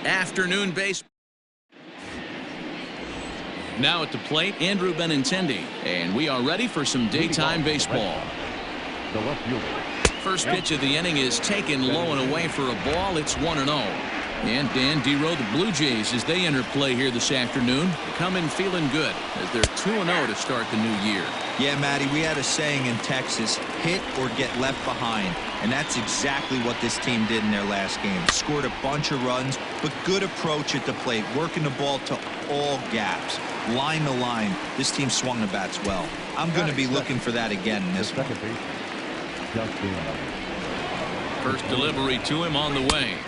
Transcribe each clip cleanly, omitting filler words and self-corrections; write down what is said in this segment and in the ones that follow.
Afternoon base. Now at the plate, Andrew Benintendi, and we are ready for some daytime baseball. First pitch of the inning is taken low and away for a ball. It's 1-0. And Dan Dero, the Blue Jays, as they enter play here this afternoon, come in feeling good as they're 2-0 to start the new year. Yeah, Matty, we had a saying in Texas, hit or get left behind. And that's exactly what this team did in their last game. Scored a bunch of runs, but good approach at the plate, working the ball to all gaps. Line to line, this team swung the bats well. I'm going to be looking for that again in this one. First delivery to him on the way.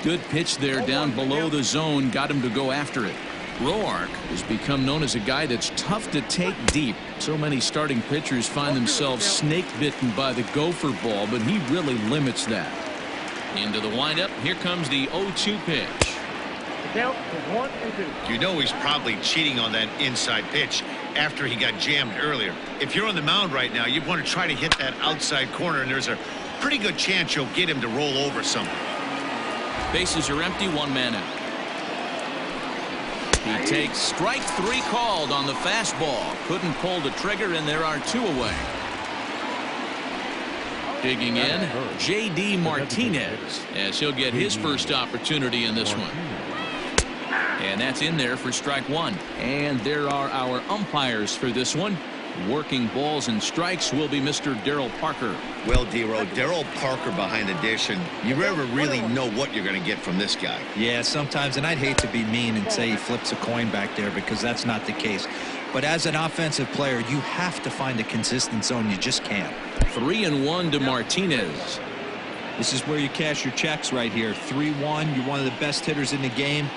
Good pitch there down below the zone, got him to go after it. Roark has become known as a guy that's tough to take deep. So many starting pitchers find themselves snake bitten by the gopher ball, but he really limits that. Into the windup, here comes the 0-2 pitch. Count is 1 and 2. You know he's probably cheating on that inside pitch after he got jammed earlier. If you're on the mound right now, you want to try to hit that outside corner, and there's a pretty good chance you'll get him to roll over something. Bases are empty, one man out. He takes strike 3 called on the fastball. Couldn't pull the trigger, and there are 2 away. Digging in, J.D. Martinez, as he'll get his first opportunity in this one. And that's in there for strike 1. And there are our umpires for this one. Working balls and strikes will be Mr. Darryl Parker. Well, Dero, Darryl Parker behind the dish, and you never really know what you're going to get from this guy. Yeah, sometimes, and I'd hate to be mean and say he flips a coin back there because that's not the case. But as an offensive player, you have to find a consistent zone. You just can't. 3-1 to Martinez. This is where you cash your checks right here. 3-1. You're one of the best hitters in the game.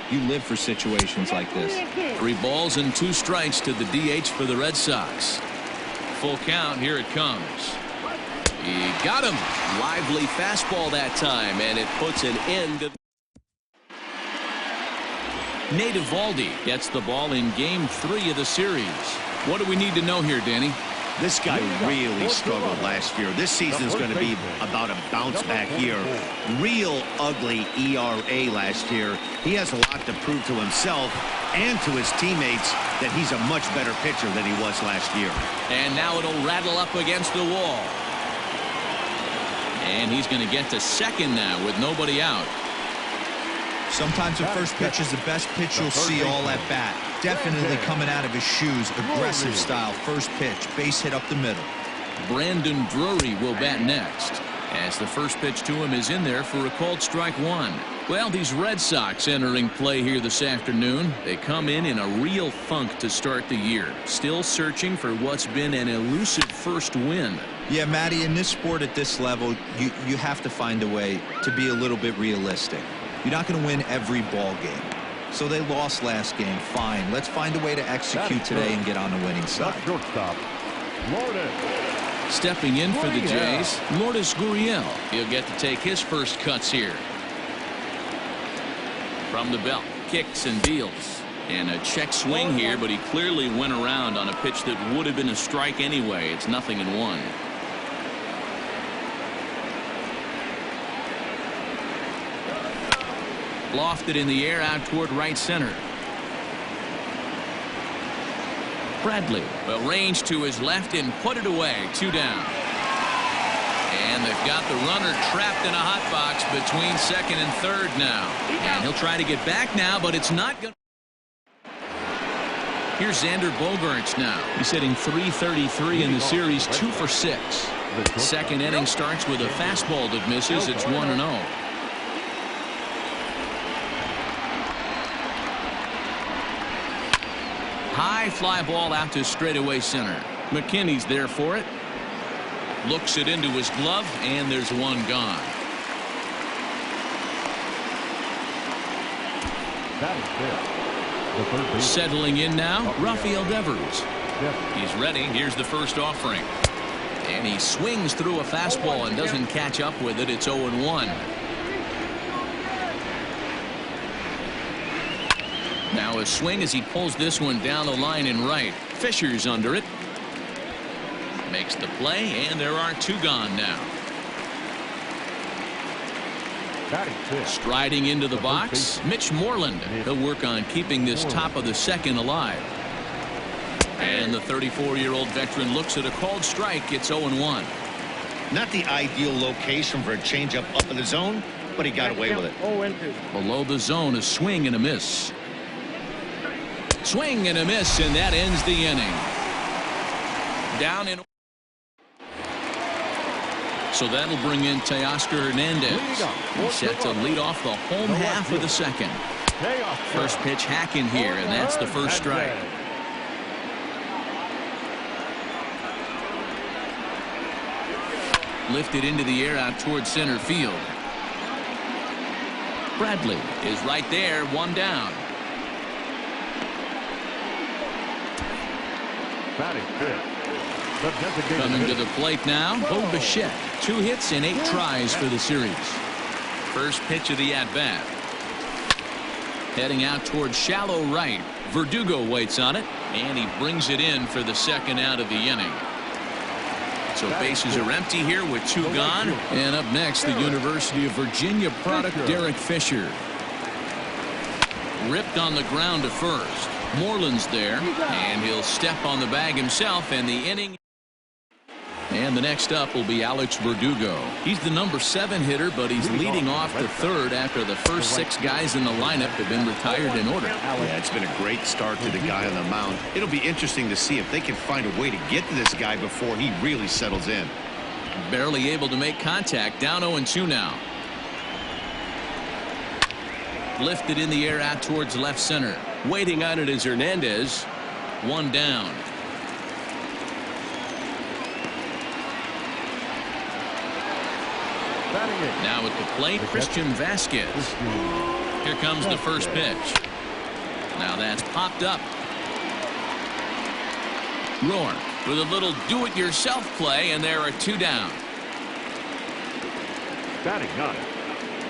You live for situations like this. 3 balls and 2 strikes to the DH for the Red Sox. Full count. Here it comes. He got him. Lively fastball that time, and it puts an end to. Nate Eovaldi gets the ball in game 3 of the series. What do we need to know here, Danny? This guy really struggled last year. This season is going to be about a bounce back year. Real ugly ERA last year. He has a lot to prove to himself and to his teammates that he's a much better pitcher than he was last year. And now it'll rattle up against the wall. And he's going to get to second now with nobody out. Sometimes the first pitch is the best pitch you'll see all at bat. Definitely coming out of his shoes. Aggressive style. First pitch. Base hit up the middle. Brandon Drury will bat next, as the first pitch to him is in there for a called strike 1. Well, these Red Sox entering play here this afternoon. They come in a real funk to start the year. Still searching for what's been an elusive first win. Yeah, Matty, in this sport at this level, you have to find a way to be a little bit realistic. You're not going to win every ball game. So they lost last game. Fine. Let's find a way to execute today and get on the winning side. Stepping in for the Jays, Lourdes Gurriel. He'll get to take his first cuts here. From the belt, kicks and deals. And a check swing here, but he clearly went around on a pitch that would have been a strike anyway. It's 0-1. Lofted in the air out toward right center. Bradley will range to his left and put it away. 2 down. And they've got the runner trapped in a hot box between second and third now. And he'll try to get back now, but it's not good. Here's Xander Bogaerts now. He's hitting .333 in the series, 2 for 6. Second inning starts with a fastball that misses. It's 1-0. High fly ball out to straightaway center. McKinney's there for it. Looks it into his glove, and there's 1 gone. Settling in now, Rafael Devers. He's ready. Here's the first offering. And he swings through a fastball and doesn't catch up with it. It's 0-1. Now a swing as he pulls this one down the line in right. Fisher's under it. Makes the play, and there are 2 gone now. Striding into the box, Mitch Moreland. He'll work on keeping this top of the second alive. And the 34-year-old veteran looks at a called strike. It's 0-1. Not the ideal location for a changeup up in the zone, but he got away with it. 0-2. Below the zone, a swing and a miss. Swing and a miss, and that ends the inning. Down in. So that'll bring in Teoscar Hernandez. He's set to lead off the home half of the second. First pitch hacking here, and that's the first strike. Lifted into the air out towards center field. Bradley is right there, one down. Coming to the plate now, Bo Bichette. 2 hits and 8 tries for the series. First pitch of the at-bat. Heading out towards shallow right. Verdugo waits on it, and he brings it in for the second out of the inning. So bases are empty here with 2 gone. And up next, the University of Virginia product, Derek Fisher. Ripped on the ground to first. Moreland's there, and he'll step on the bag himself, and the inning. And the next up will be Alex Verdugo. He's the number 7 hitter, but he's leading off the third after the first 6 guys in the lineup have been retired in order. Yeah, it's been a great start to the guy on the mound. It'll be interesting to see if they can find a way to get to this guy before he really settles in. Barely able to make contact. Down 0-2 now. Lifted in the air out towards left center. Waiting on it is Hernandez. 1 down. Now at the plate, Christian Vasquez. Here comes the first pitch. Now that's popped up. Roark with a little do-it-yourself play, and there are 2 down.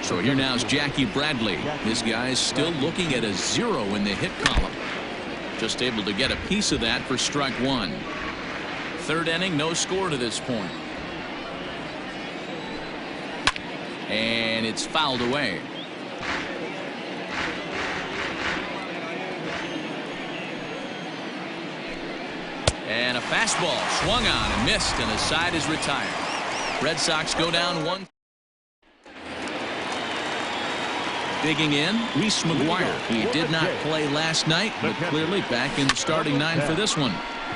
So here now is Jackie Bradley. This guy's still looking at a 0 in the hit column. Just able to get a piece of that for strike 1. Third inning, no score to this point. And it's fouled away. And a fastball swung on and missed, and the side is retired. Red Sox go down 1. Digging in, Reese McGuire. He did not play last night, but clearly back in the starting 9 for this one.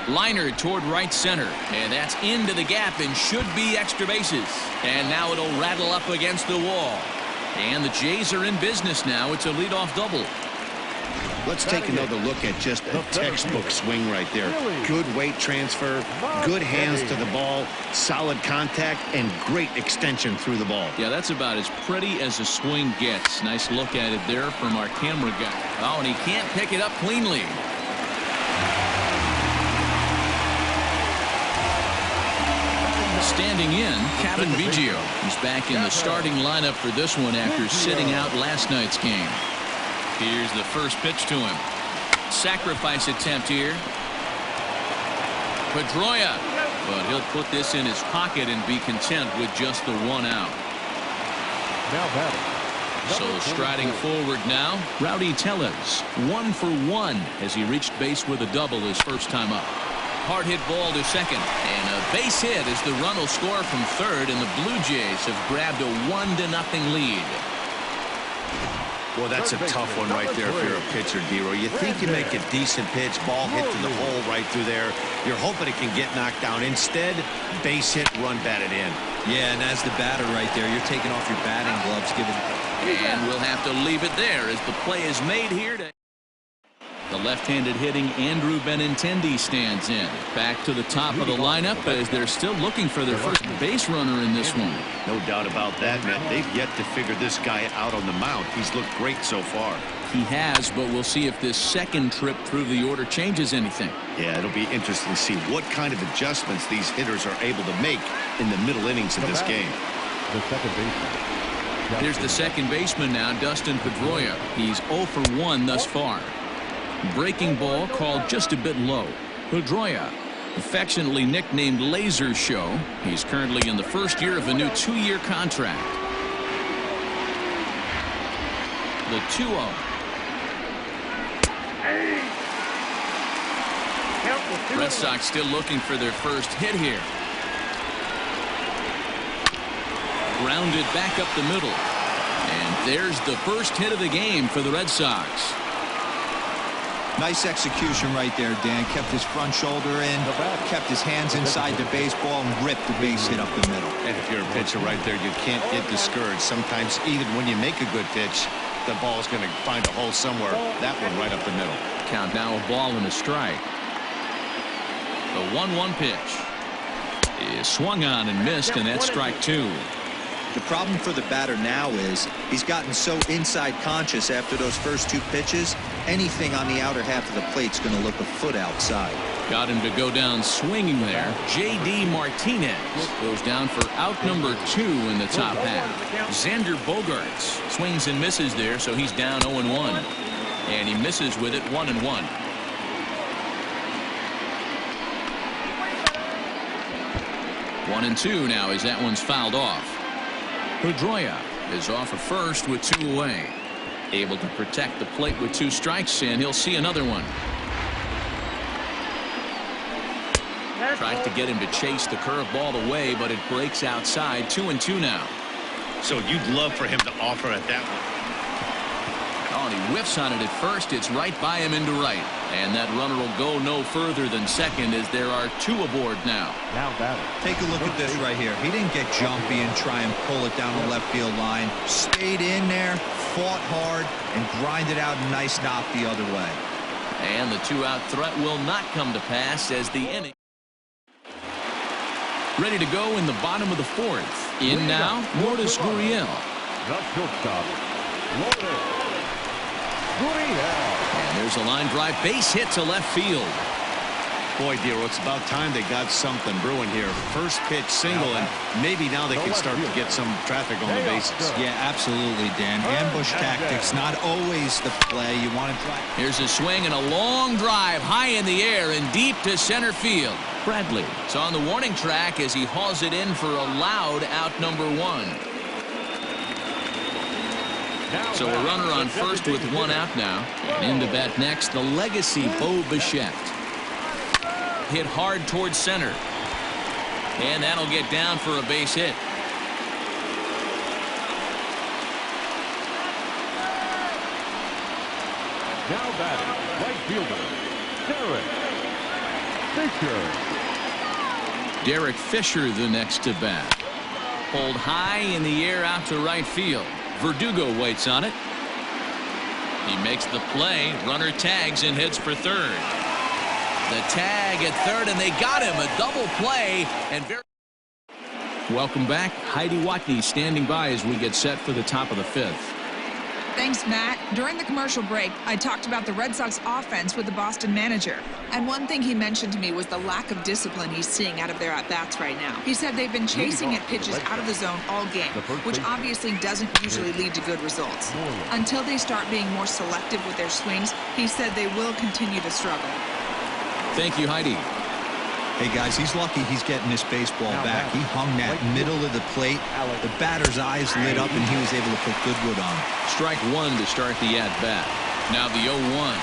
Liner toward right center, and that's into the gap and should be extra bases. And now it'll rattle up against the wall. And the Jays are in business now. It's a leadoff double. Let's take another look at just a textbook swing right there. Good weight transfer, good hands to the ball, solid contact, and great extension through the ball. Yeah, that's about as pretty as a swing gets. Nice look at it there from our camera guy. Oh, and he can't pick it up cleanly. Standing in, Kevin Biggio. He's back in the starting lineup for this one after sitting out last night's game. Here's the first pitch to him. Sacrifice attempt here. Pedroia. But he'll put this in his pocket and be content with just the 1 out. So striding forward now, Rowdy Tellez. 1 for 1 as he reached base with a double his first time up. Hard hit ball to second, and a base hit as the run will score from third, and the Blue Jays have grabbed a 1-0 lead. Well, that's a tough one right there if you're a pitcher, D-Roy. You think you make a decent pitch, ball hit to the hole right through there. You're hoping it can get knocked down. Instead, base hit, run batted in. Yeah, and as the batter right there, you're taking off your batting gloves. And we'll have to leave it there as the play is made here. The left-handed hitting Andrew Benintendi stands in. Back to the top of the lineup as they're still looking for their first base runner in this one. No doubt about that, man. They've yet to figure this guy out on the mound. He's looked great so far. He has, but we'll see if this second trip through the order changes anything. Yeah, it'll be interesting to see what kind of adjustments these hitters are able to make in the middle innings of this game. The second baseman. Here's the second baseman now, Dustin Pedroia. He's 0 for 1 thus far. Breaking ball called just a bit low. Pedroia, affectionately nicknamed Laser Show. He's currently in the first year of a new 2-year contract. The 2-0. Red Sox still looking for their first hit here. Grounded back up the middle. And there's the first hit of the game for the Red Sox. Nice execution right there, Dan. Kept his front shoulder in, kept his hands inside the baseball, and ripped the base hit up the middle. And if you're a pitcher right there, you can't get discouraged. Sometimes even when you make a good pitch, the ball's going to find a hole somewhere. That one right up the middle. Count now a ball and a strike. The 1-1 pitch is swung on and missed, and that's strike 2. The problem for the batter now is he's gotten so inside conscious after those first 2 pitches, anything on the outer half of the plate's going to look a foot outside. Got him to go down swinging there. J.D. Martinez goes down for out number 2 in the top half. Xander Bogaerts swings and misses there, so he's down 0-1. And he misses with it 1-1. One and 2 now as that one's fouled off. Pedroia is off at first with 2 away. Able to protect the plate with 2 strikes, and he'll see another one. Tries to get him to chase the curveball away, but it breaks outside. 2-2 now. So you'd love for him to offer at that one. Oh, and he whiffs on it at first. It's right by him into right. And that runner will go no further than second as there are 2 aboard now. Now batter. Take a look at this right here. He didn't get jumpy and try and pull it down the left field line. Stayed in there, fought hard, and grinded out a nice knock the other way. And the 2-out threat will not come to pass as the inning. Ready to go in the bottom of the 4th. In now, Lourdes Gurriel. The shortstop, Lourdes Gurriel. And there's a line drive base hit to left field. Boy, Dero, it's about time they got something brewing here. First pitch single, and maybe now they can start to get some traffic on the bases. Yeah, absolutely, Dan. Ambush tactics, not always the play. You want to try. Here's a swing and a long drive high in the air and deep to center field. Bradley is on the warning track as he hauls it in for a loud out number 1. So a runner on first with 1 out now. And into bat next, the legacy Bo Bichette. Hit hard towards center. And that'll get down for a base hit. Now batting, right fielder, Derek Fisher. Derek Fisher the next to bat. Pulled high in the air out to right field. Verdugo waits on it. He makes the play. Runner tags and heads for third. The tag at third, and they got him. A double play. And welcome back. Heidi Watney standing by as we get set for the top of the 5th. Thanks, Matt. During the commercial break, I talked about the Red Sox offense with the Boston manager. And one thing he mentioned to me was the lack of discipline he's seeing out of their at-bats right now. He said they've been chasing at pitches out of the zone all game, which obviously doesn't usually lead to good results. Until they start being more selective with their swings, he said they will continue to struggle. Thank you, Heidi. Hey, guys, he's lucky he's getting this baseball back. He hung that middle of the plate. The batter's eyes lit up, and he was able to put good wood on. Strike 1 to start the at-bat. Now the 0-1.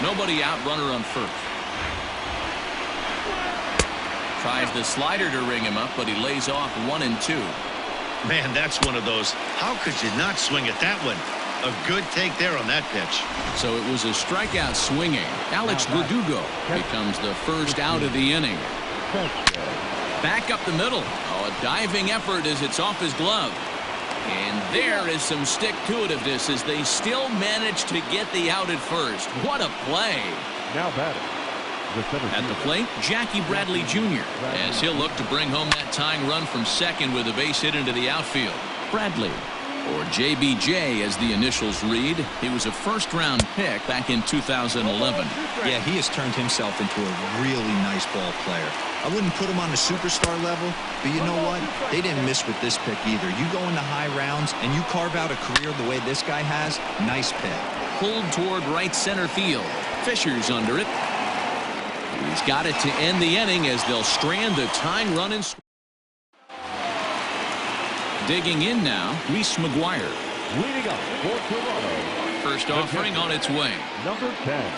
Nobody out, runner on first. Tries the slider to ring him up, but he lays off 1-2. Man, that's one of those. How could you not swing at that one? A good take there on that pitch. So it was a strikeout swinging. Alex Verdugo becomes the first out of the inning. Back up the middle. Oh, a diving effort as it's off his glove. And there is some stick-to-itiveness as they still manage to get the out at first. What a play. Now batting. At the plate, Jackie Bradley Jr. as he'll look to bring home that tying run from second with a base hit into the outfield. Bradley, or JBJ as the initials read. He was a first-round pick back in 2011. Yeah, he has turned himself into a really nice ball player. I wouldn't put him on the superstar level, but you know what? They didn't miss with this pick either. You go into high rounds and you carve out a career the way this guy has, nice pick. Pulled toward right center field. Fisher's under it. He's got it to end the inning as they'll strand the tying run and digging in now, Reese McGuire. Leading up for Toronto. First offering on its way. Number 10.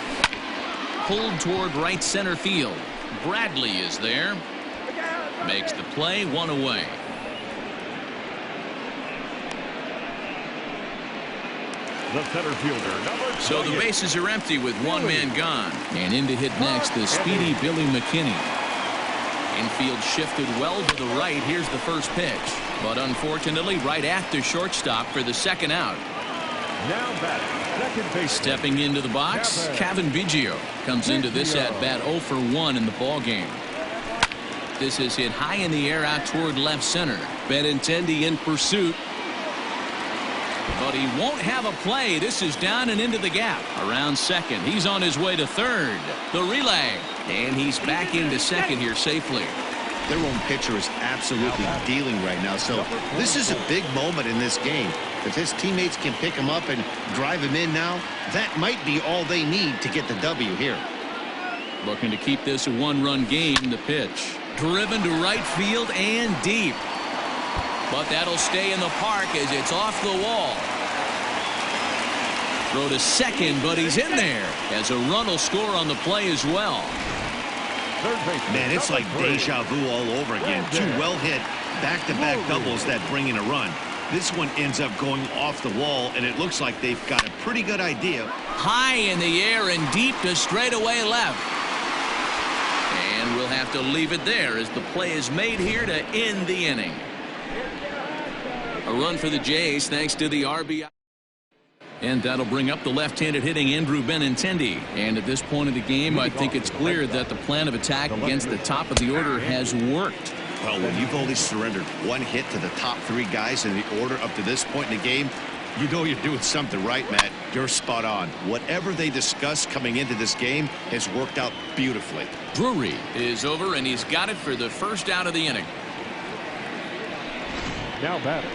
Pulled toward right center field. Bradley is there. Makes the play, one away. The center fielder, number So the bases are empty with one man gone. And in to hit next, the speedy Billy McKinney. Infield shifted well to the right. Here's the first pitch. But unfortunately, right at the shortstop for the second out. Now batting, second base. Stepping into the box, Kevin Biggio comes into this at-bat 0 for 1 in the ballgame. This is hit high in the air out toward left center. Benintendi in pursuit. But he won't have a play. This is down and into the gap. Around second. He's on his way to third. The relay. And he's back into second here safely. Their own pitcher is absolutely dealing right now. So this is a big moment in this game. If his teammates can pick him up and drive him in now, that might be all they need to get the W here. Looking to keep this a one-run game. The pitch. Driven to right field and deep. But that'll stay in the park as it's off the wall. Throw to second, but he's in there as a run will score on the play as well. Man, it's like deja vu all over again. Two well-hit back-to-back doubles that bring in a run. This one ends up going off the wall, and it looks like they've got a pretty good idea. High in the air and deep to straightaway left. And we'll have to leave it there as the play is made here to end the inning. A run for the Jays thanks to the RBI. And that'll bring up the left-handed hitting Andrew Benintendi. And at this point of the game, I think it's clear that the plan of attack against the top of the order has worked. Well, when you've only surrendered one hit to the top three guys in the order up to this point in the game, you know you're doing something right, Matt. You're spot on. Whatever they discussed coming into this game has worked out beautifully. Drury is over, and he's got it for the first out of the inning. Now batting.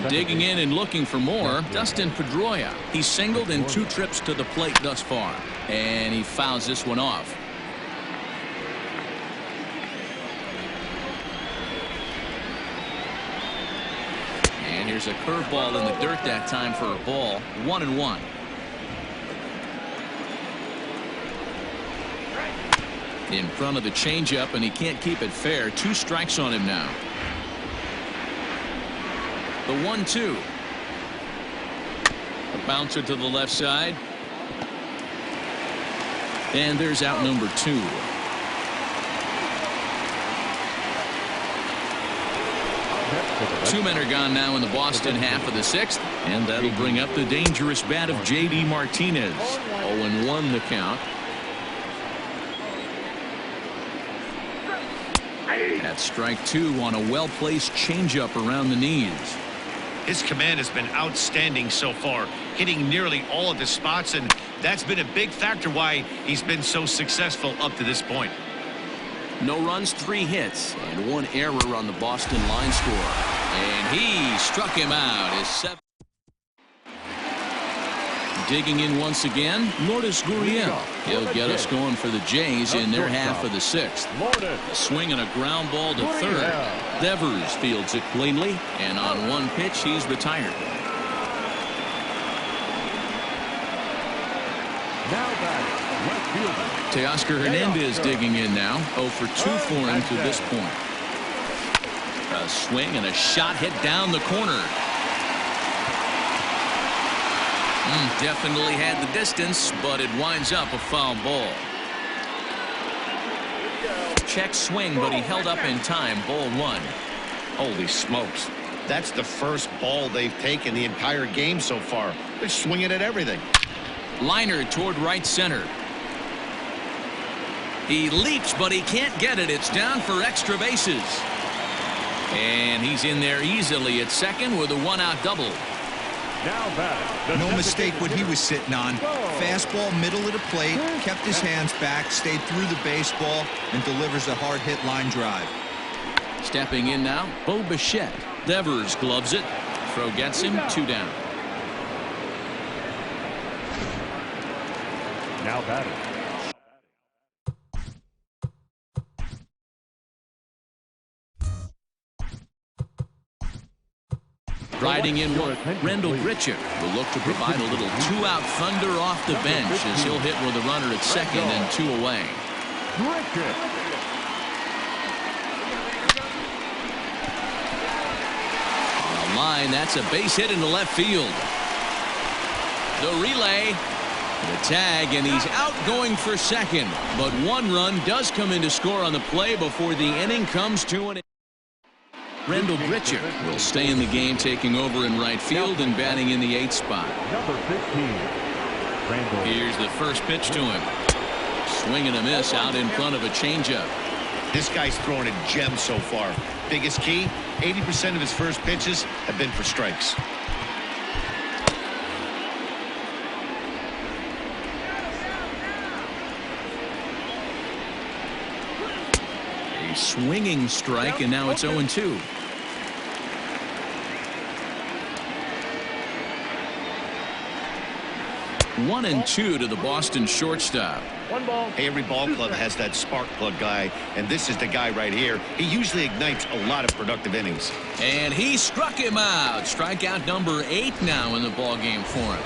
Digging in and looking for more, Dustin Pedroia. He's singled in 2 trips to the plate thus far, and he fouls this one off. And here's a curveball in the dirt that time for a ball. 1-1. In front of the changeup, and he can't keep it fair. 2 strikes on him now. The 1-2. A bouncer to the left side. And there's out number 2. Two men are gone now in the Boston half of the 6th. And that'll bring up the dangerous bat of J.D. Martinez. 0-1 the count. That's strike 2 on a well-placed changeup around the knees. His command has been outstanding so far, hitting nearly all of his spots, and that's been a big factor why he's been so successful up to this point. No runs, 3 hits, and 1 error on the Boston line score. And he struck him out. His 7th. Digging in once again, Lourdes Gurriel. He'll get us going for the Jays in their half of the 6th. A swing and a ground ball to third. Devers fields it cleanly, and on 1 pitch, he's retired. Now batting, left fielder. Teoscar Hernandez digging in now. 0 for 2 for him to this point. A swing and a shot hit down the corner. Definitely had the distance, but it winds up a foul ball. Check swing, but he held up in time. Ball 1. Holy smokes. That's the first ball they've taken the entire game so far. They're swinging at everything. Liner toward right center. He leaps, but he can't get it. It's down for extra bases. And he's in there easily at second with a 1-out double. Now batting. No mistake what he was sitting on. Fastball middle of the plate, kept his hands back, stayed through the baseball, and delivers a hard hit line drive. Stepping in now, Bo Bichette. Devers gloves it. Throw gets him, 2 down. Now batting. Riding in one, Rendell Gritchick will look to provide a little two-out thunder off the bench as he'll hit with a runner at second and 2 away. On the line, that's a base hit into left field. The relay, the tag, and he's out going for second. But one run does come in to score on the play before the inning comes to an end. Rendell Gritchick will stay in the game, taking over in right field and batting in the 8th spot. Number 15. Here's the first pitch to him. Swing and a miss out in front of a changeup. This guy's throwing a gem so far. Biggest key, 80% of his first pitches have been for strikes. A swinging strike, and now it's 0-2. One and 2 to the Boston shortstop. Hey, every ball club has that spark plug guy, and this is the guy right here. He usually ignites a lot of productive innings. And he struck him out. Strikeout number 8 now in the ball game for him.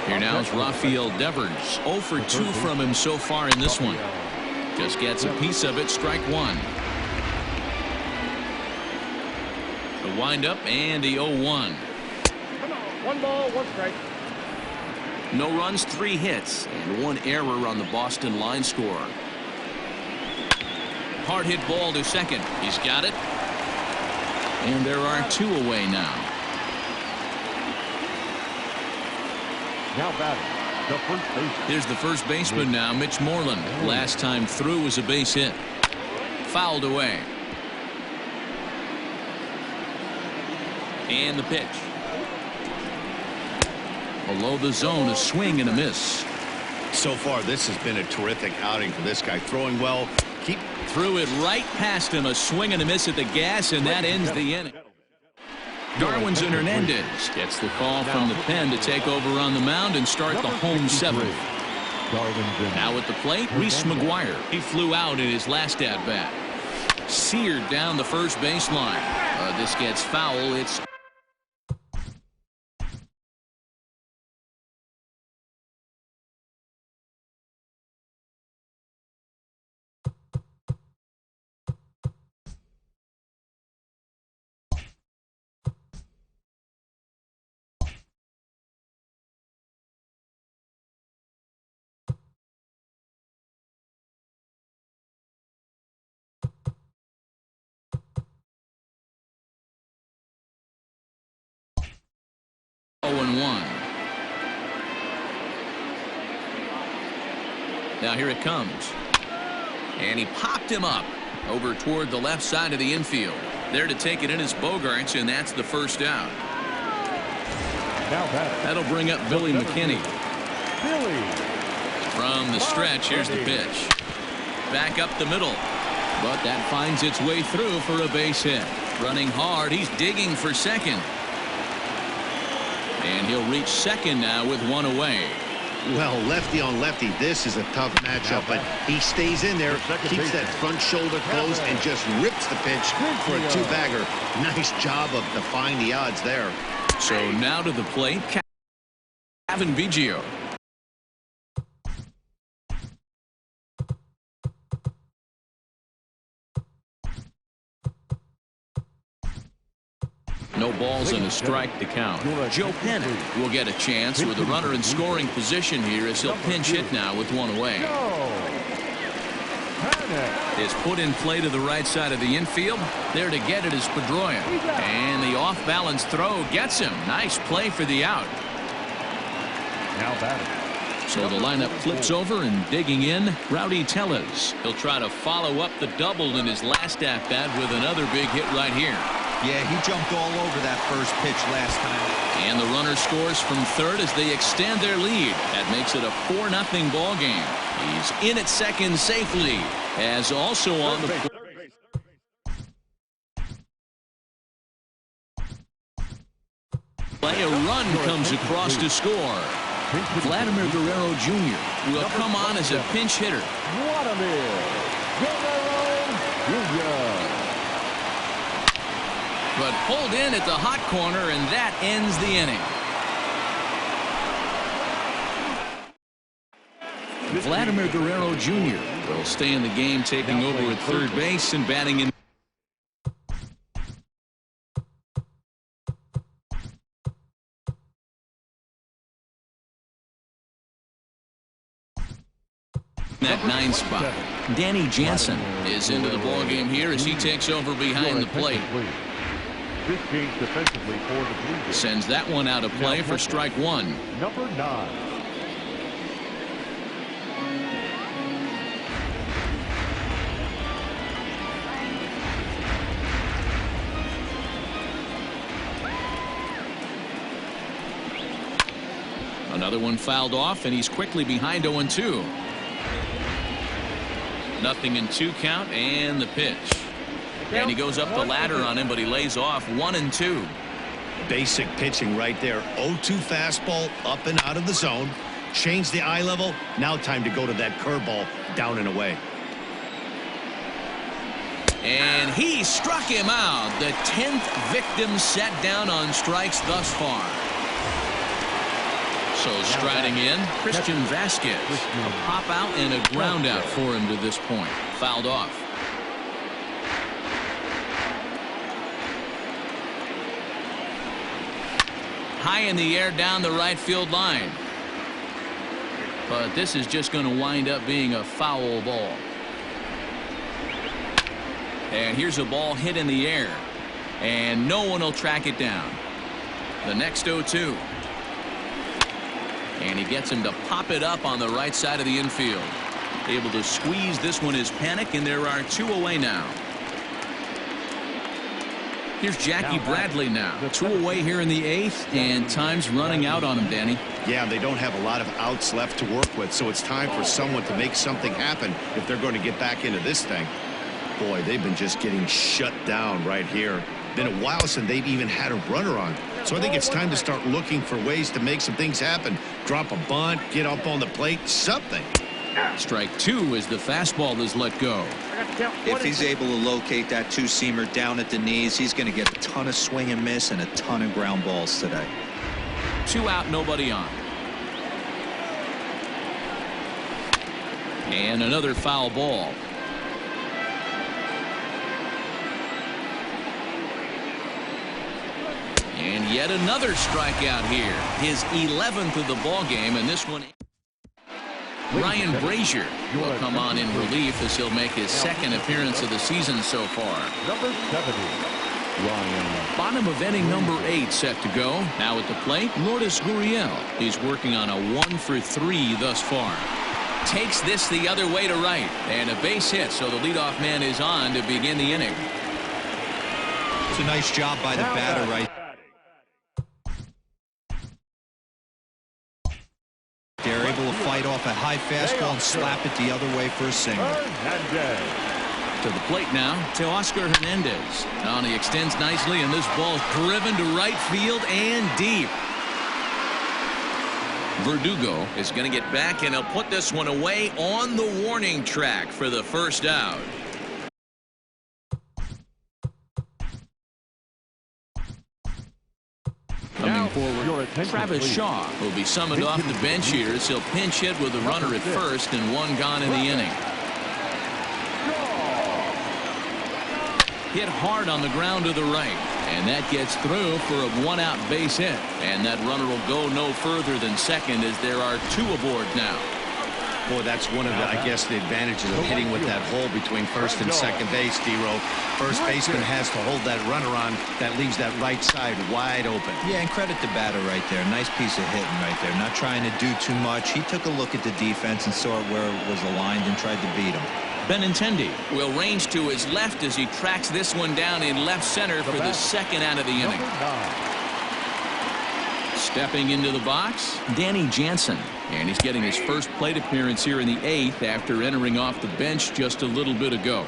Here now is Rafael Devers. 0 for 2 from him so far in this one. Just gets a piece of it. Strike 1. The windup and the 0-1. 1 ball, 1 strike. No runs, 3 hits, and 1 error on the Boston line score. Hard hit ball to second. He's got it. And there are 2 away now. Now batting, the first baseman. Here's the first baseman now, Mitch Moreland. Last time through was a base hit. Fouled away. And the pitch. Below the zone, a swing and a miss. So far, this has been a terrific outing for this guy. Throwing well. Threw it right past him. A swing and a miss at the gas, and that ends the inning. Darwinzon Hernandez gets the call from the pen to take over on the mound and start the home 7th. Now at the plate, Reese McGuire. He flew out in his last at-bat. Seared down the first baseline. This gets foul. It's Now here it comes. And he popped him up over toward the left side of the infield. There to take it in is Bogarts, and that's the first out. That'll bring up Billy McKinney. From the stretch, here's the pitch. Back up the middle. But that finds its way through for a base hit. Running hard, he's digging for second. And he'll reach second now with 1 away. Well, lefty on lefty, this is a tough matchup, but he stays in there, keeps that front shoulder closed, and just rips the pitch for a 2-bagger. Nice job of defying the odds there. So now to the plate, Cavan Biggio. No balls and a strike to count. Joe Pennant will get a chance with a runner in scoring position here as he'll pinch hit now with 1 away. Is put in play to the right side of the infield. There to get it is Pedroia. And the off-balance throw gets him. Nice play for the out. Now batting. So the lineup flips over and digging in, Rowdy Tellez. He'll try to follow up the double in his last at-bat with another big hit right here. Yeah, he jumped all over that first pitch last time. And the runner scores from third as they extend their lead. That makes it a 4-0 ball game. He's in at second safely, as also on the play. A run comes across to score. Vladimir Guerrero Jr. will come on as a pinch hitter. Vladimir Guerrero Jr. but pulled in at the hot corner, and that ends the inning. Vladimir Guerrero Jr. will stay in the game, taking over at third base and batting in. That 9 spot. Danny Jansen is into the ball game here as he takes over behind the plate. This change defensively for the Blue. Sends that one out of play for strike 1. Number 9. Another one fouled off, and he's quickly behind 0-2. Nothing in 2 count, and the pitch. And he goes up the ladder on him, but he lays off 1-2. Basic pitching right there. 0-2 fastball up and out of the zone. Change the eye level. Now time to go to that curveball down and away. And he struck him out. The 10th victim set down on strikes thus far. So striding in, Christian Vasquez. A pop out and a ground out for him to this point. Fouled off. High in the air down the right field line. But this is just going to wind up being a foul ball. And here's a ball hit in the air. And no one will track it down. The next 0-2. And he gets him to pop it up on the right side of the infield. Able to squeeze this one is Panic, and there are 2 away now. Here's Jackie Bradley now. 2 away here in the 8th, and time's running out on him, Danny. Yeah, they don't have a lot of outs left to work with, so it's time for someone to make something happen if they're going to get back into this thing. Boy, they've been just getting shut down right here. Been a while since they've even had a runner on. So I think it's time to start looking for ways to make some things happen. Drop a bunt, get up on the plate, something. Strike 2 as the fastball is let go. If he's able to locate that 2-seamer down at the knees, he's going to get a ton of swing and miss and a ton of ground balls today. 2 out, nobody on. And another foul ball. And yet another strikeout here. His 11th of the ball game, and this one. Ryan Brazier will come on in relief as he'll make his 2nd appearance of the season so far. Number 70. Ryan. Bottom of inning number 8 set to go. Now at the plate, Lourdes Gurriel. He's working on a 1-for-3 thus far. Takes this the other way to right, and a base hit, so the leadoff man is on to begin the inning. It's a nice job by the batter right. They're able to fight off a high fastball and slap it the other way for a single. To the plate now, Teoscar Hernandez. Now he extends nicely, and this ball is driven to right field and deep. Verdugo is going to get back, and he'll put this one away on the warning track for the first out. Coming forward, Travis Shaw will be summoned off the bench here as he'll pinch hit with a runner at first and 1 gone in the inning. Hit hard on the ground to the right, and that gets through for a 1-out base hit. And that runner will go no further than second as there are 2 aboard now. Boy, that's one of the, I guess, the advantages of hitting with that hole between first and second base, D-Row. First baseman has to hold that runner on. That leaves that right side wide open. Yeah, and credit the batter right there. Nice piece of hitting right there. Not trying to do too much. He took a look at the defense and saw where it was aligned and tried to beat him. Benintendi will range to his left as he tracks this one down in left center for the 2nd out of the inning. Stepping into the box, Danny Jansen. And he's getting his first plate appearance here in the 8th after entering off the bench just a little bit ago.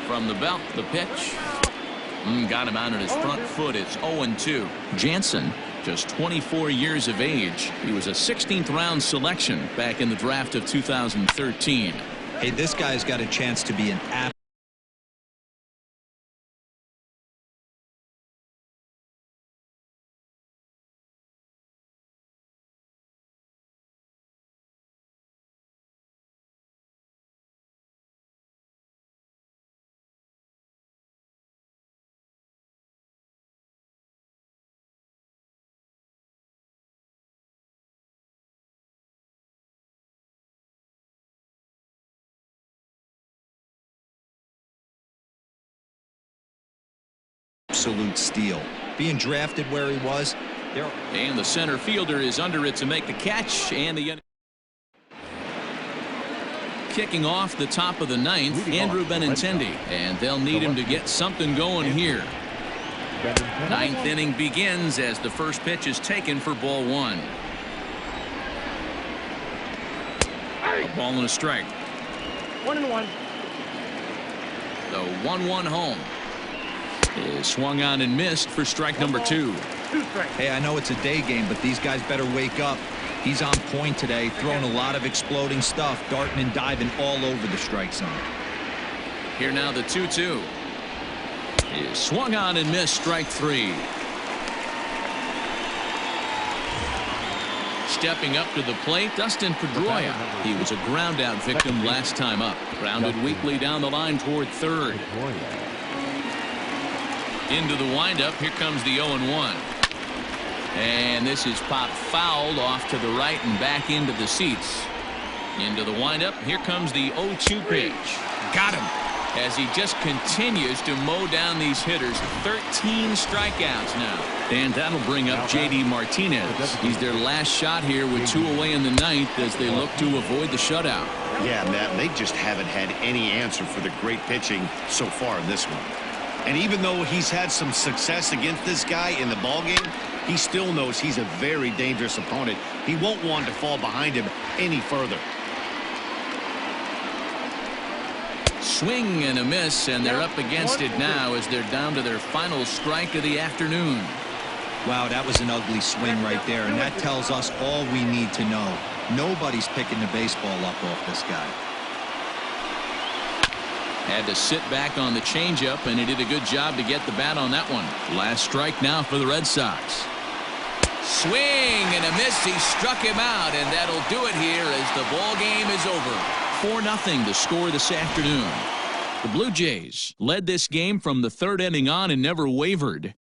From the belt, the pitch. Got him out on his front foot. It's 0-2. Jansen, just 24 years of age. He was a 16th round selection back in the draft of 2013. Hey, this guy's got a chance to be an absolute steal. Being drafted where he was, and the center fielder is under it to make the catch, and the kicking off the top of the ninth, Andrew Benintendi, and they'll need him to get something going here. Ninth inning begins as the first pitch is taken for ball one. A ball and a strike. 1-1. The 1-1 home is swung on and missed for strike number 2. 2 strikes. Hey, I know it's a day game, but these guys better wake up. He's on point today, throwing a lot of exploding stuff, darting and diving all over the strike zone. Here now the 2-2 is swung on and missed, strike 3. Stepping up to the plate, Dustin Pedroia. He was a ground out victim last time up. Grounded weakly down the line toward third. Into the windup, here comes the 0-1. And this is popped fouled off to the right and back into the seats. Into the windup, here comes the 0-2 pitch. Got him. As he just continues to mow down these hitters. 13 strikeouts now. And that'll bring up J.D. Martinez. He's their last shot here with 2 away in the ninth as they look to avoid the shutout. Yeah, Matt, they just haven't had any answer for the great pitching so far in this one. And even though he's had some success against this guy in the ballgame, he still knows he's a very dangerous opponent. He won't want to fall behind him any further. Swing and a miss, and they're up against it now as they're down to their final strike of the afternoon. Wow, that was an ugly swing right there, and that tells us all we need to know. Nobody's picking the baseball up off this guy. Had to sit back on the changeup, and he did a good job to get the bat on that one. Last strike now for the Red Sox. Swing and a miss. He struck him out, and that'll do it here as the ball game is over. 4-0 the score this afternoon. The Blue Jays led this game from the third inning on and never wavered.